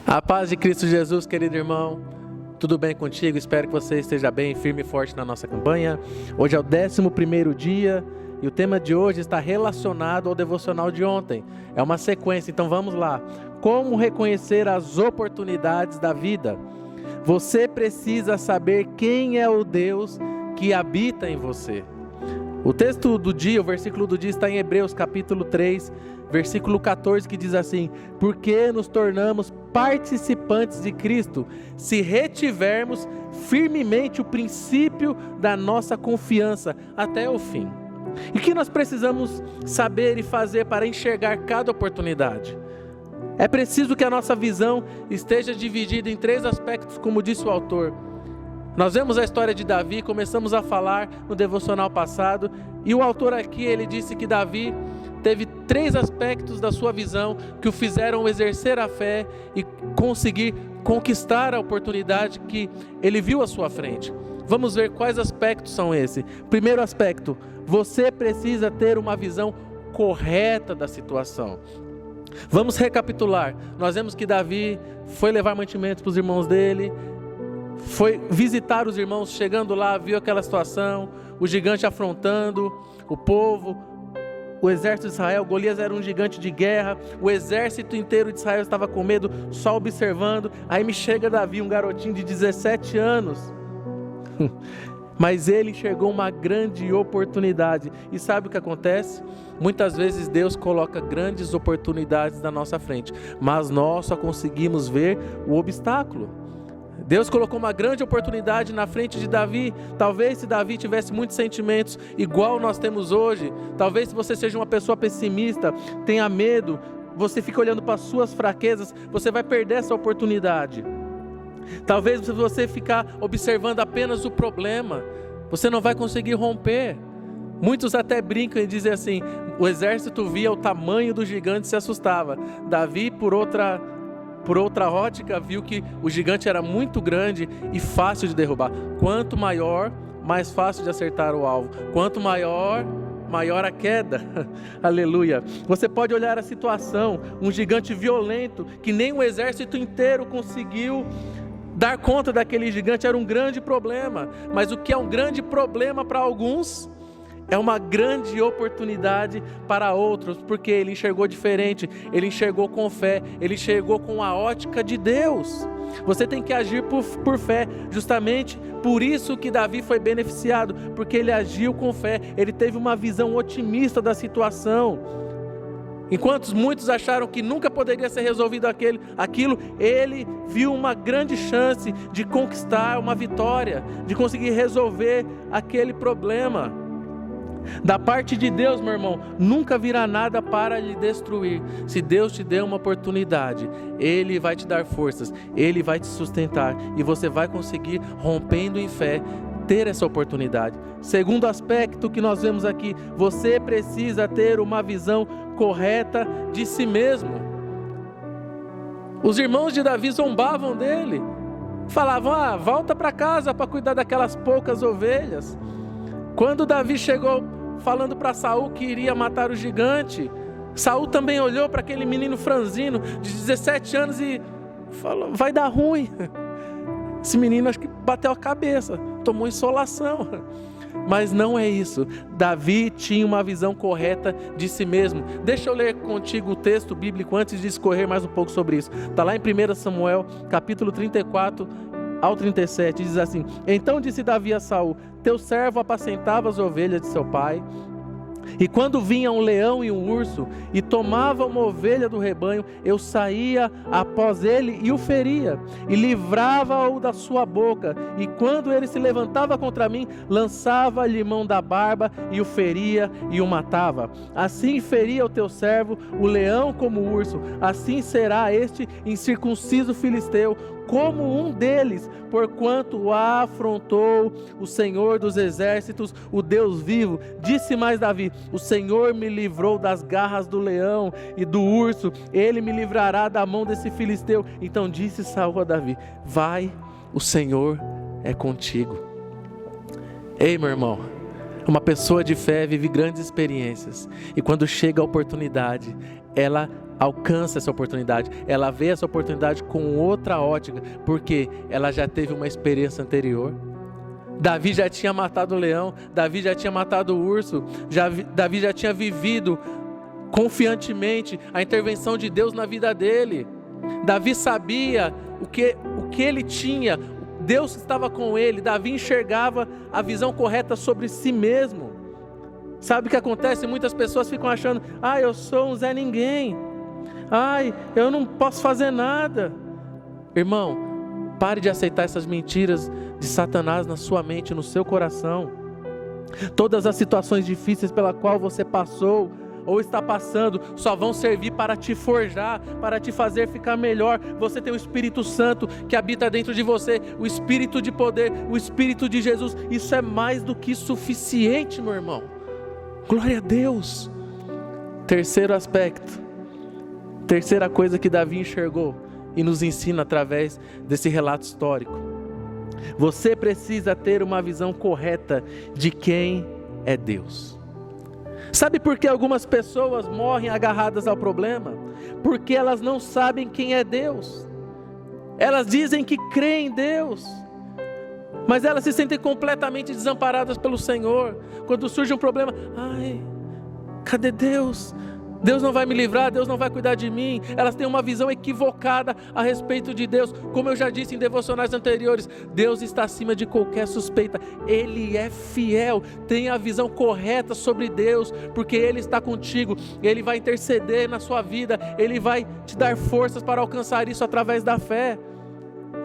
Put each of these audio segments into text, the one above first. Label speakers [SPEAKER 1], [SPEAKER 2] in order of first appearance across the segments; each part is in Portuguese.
[SPEAKER 1] A paz de Cristo Jesus, querido irmão, tudo bem contigo? Espero que você esteja bem, firme e forte na nossa campanha. Hoje é o 11º dia e o tema de hoje está relacionado ao devocional de ontem. É uma sequência, então vamos lá. Como reconhecer as oportunidades da vida? Você precisa saber quem é o Deus que habita em você. O texto do dia, o versículo do dia está em Hebreus capítulo 3, versículo 14, que diz assim: porque nos tornamos participantes de Cristo, se retivermos firmemente o princípio da nossa confiança até o fim. E o que nós precisamos saber e fazer para enxergar cada oportunidade? É preciso que a nossa visão esteja dividida em 3 aspectos, como disse o autor. Nós vemos a história de Davi, começamos a falar no devocional passado, e o autor aqui, ele disse que Davi teve 3 aspectos da sua visão que o fizeram exercer a fé e conseguir conquistar a oportunidade que ele viu à sua frente. Vamos ver quais aspectos são esses. Primeiro aspecto, você precisa ter uma visão correta da situação. Vamos recapitular. Nós vemos que Davi foi levar mantimentos para os irmãos dele, foi visitar os irmãos, chegando lá, viu aquela situação, o gigante afrontando o povo, o exército de Israel. Golias era um gigante de guerra, o exército inteiro de Israel estava com medo, só observando. Aí me chega Davi, um garotinho de 17 anos, mas ele enxergou uma grande oportunidade. E sabe o que acontece? Muitas vezes Deus coloca grandes oportunidades na nossa frente, mas nós só conseguimos ver o obstáculo. Deus colocou uma grande oportunidade na frente de Davi. Talvez se Davi tivesse muitos sentimentos igual nós temos hoje, talvez se você seja uma pessoa pessimista, tenha medo, você fica olhando para as suas fraquezas, você vai perder essa oportunidade. Talvez se você ficar observando apenas o problema, você não vai conseguir romper. Muitos até brincam e dizem assim: o exército via o tamanho do gigante e se assustava. Davi, por outra ótica, viu que o gigante era muito grande e fácil de derrubar. Quanto maior, mais fácil de acertar o alvo. Quanto maior a queda. Aleluia. Você pode olhar a situação, um gigante violento, que nem o exército inteiro conseguiu dar conta daquele gigante. Era um grande problema. Mas o que é um grande problema para alguns é uma grande oportunidade para outros, porque ele enxergou diferente, ele enxergou com fé, ele enxergou com a ótica de Deus. Você tem que agir por fé, justamente por isso que Davi foi beneficiado, porque ele agiu com fé, ele teve uma visão otimista da situação. Enquanto muitos acharam que nunca poderia ser resolvido aquilo, ele viu uma grande chance de conquistar uma vitória, de conseguir resolver aquele problema. Da parte de Deus, meu irmão, nunca virá nada para lhe destruir. Se Deus te deu uma oportunidade, Ele vai te dar forças, Ele vai te sustentar, e você vai conseguir, rompendo em fé, ter essa oportunidade. Segundo aspecto que nós vemos aqui, você precisa ter uma visão correta de si mesmo. Os irmãos de Davi zombavam dele, falavam: volta para casa para cuidar daquelas poucas ovelhas. Quando Davi chegou falando para Saul que iria matar o gigante, Saul também olhou para aquele menino franzino de 17 anos e falou: vai dar ruim. Esse menino acho que bateu a cabeça, tomou insolação. Mas não é isso. Davi tinha uma visão correta de si mesmo. Deixa eu ler contigo o texto bíblico antes de discorrer mais um pouco sobre isso. Está lá em 1 Samuel, capítulo 34 ao 37, diz assim: então disse Davi a Saul: teu servo apacentava as ovelhas de seu pai, e quando vinha um leão e um urso, e tomava uma ovelha do rebanho, eu saía após ele e o feria, e livrava-o da sua boca, e quando ele se levantava contra mim, lançava-lhe mão da barba, e o feria e o matava. Assim feria o teu servo, o leão como o urso, assim será este incircunciso filisteu, como um deles, porquanto o afrontou o Senhor dos exércitos, o Deus vivo. Disse mais Davi: o Senhor me livrou das garras do leão e do urso, ele me livrará da mão desse filisteu. Então disse Saul a Davi: vai, o Senhor é contigo. Ei, meu irmão, Uma pessoa de fé vive grandes experiências. E quando chega a oportunidade, ela alcança essa oportunidade. Ela vê essa oportunidade com outra ótica, porque ela já teve uma experiência anterior. Davi já tinha matado o leão, Davi já tinha matado o urso, Davi já tinha vivido confiantemente a intervenção de Deus na vida dele. Davi sabia o que ele tinha, Deus estava com ele. Davi enxergava a visão correta sobre si mesmo. Sabe o que acontece? Muitas pessoas ficam achando: eu sou um Zé Ninguém, eu não posso fazer nada. Irmão, pare de aceitar essas mentiras de Satanás na sua mente, no seu coração. Todas as situações difíceis pela qual você passou ou está passando só vão servir para te forjar, para te fazer ficar melhor. Você tem o Espírito Santo que habita dentro de você, o Espírito de poder, o Espírito de Jesus. Isso é mais do que suficiente, meu irmão. Glória a Deus. Terceiro aspecto, terceira coisa que Davi enxergou e nos ensina através desse relato histórico: você precisa ter uma visão correta de quem é Deus. Sabe por que algumas pessoas morrem agarradas ao problema? Porque elas não sabem quem é Deus. Elas dizem que creem em Deus, mas elas se sentem completamente desamparadas pelo Senhor. Quando surge um problema: cadê Deus? Deus não vai me livrar, Deus não vai cuidar de mim. Elas têm uma visão equivocada a respeito de Deus. Como eu já disse em devocionais anteriores, Deus está acima de qualquer suspeita. Ele é fiel. Tenha a visão correta sobre Deus, porque Ele está contigo. Ele vai interceder na sua vida. Ele vai te dar forças para alcançar isso através da fé.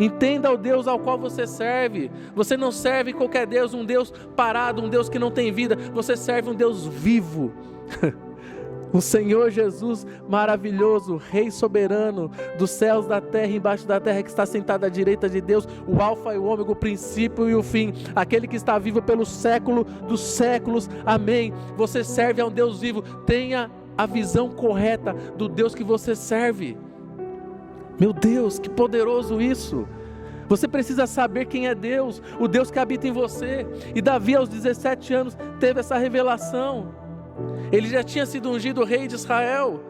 [SPEAKER 1] Entenda o Deus ao qual você serve. Você não serve qualquer Deus, um Deus parado, um Deus que não tem vida. Você serve um Deus vivo. O Senhor Jesus maravilhoso, Rei soberano dos céus, da terra e embaixo da terra, que está sentado à direita de Deus, o alfa e o ômega, o princípio e o fim, aquele que está vivo pelo século dos séculos, amém. Você serve a um Deus vivo. Tenha a visão correta do Deus que você serve. Meu Deus, que poderoso isso! Você precisa saber quem é Deus, o Deus que habita em você. E Davi, aos 17 anos, teve essa revelação. Ele já tinha sido ungido rei de Israel.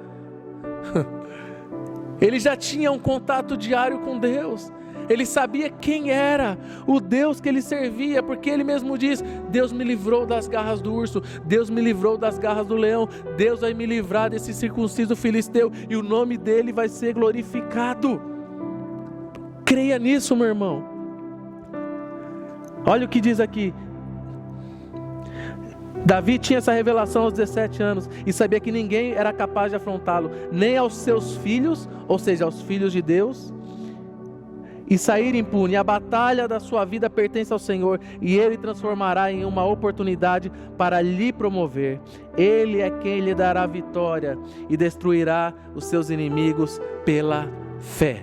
[SPEAKER 1] Ele já tinha um contato diário com Deus. Ele sabia quem era o Deus que ele servia, porque ele mesmo diz: Deus me livrou das garras do urso, Deus me livrou das garras do leão, Deus vai me livrar desse circunciso filisteu, e o nome dele vai ser glorificado. Creia nisso, meu irmão. Olha o que diz aqui. Davi tinha essa revelação aos 17 anos e sabia que ninguém era capaz de afrontá-lo, nem aos seus filhos, ou seja, aos filhos de Deus, e sair impune. A batalha da sua vida pertence ao Senhor, e Ele transformará em uma oportunidade para lhe promover. Ele é quem lhe dará vitória e destruirá os seus inimigos pela fé.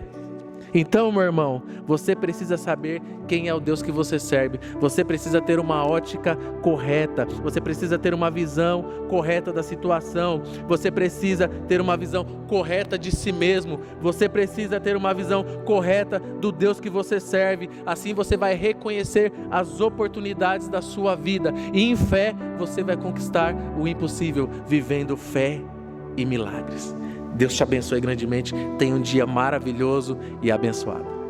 [SPEAKER 1] Então, meu irmão, você precisa saber quem é o Deus que você serve. Você precisa ter uma ótica correta. Você precisa ter uma visão correta da situação. Você precisa ter uma visão correta de si mesmo. Você precisa ter uma visão correta do Deus que você serve. Assim você vai reconhecer as oportunidades da sua vida. E em fé, você vai conquistar o impossível, vivendo fé e milagres. Deus te abençoe grandemente. Tenha um dia maravilhoso e abençoado.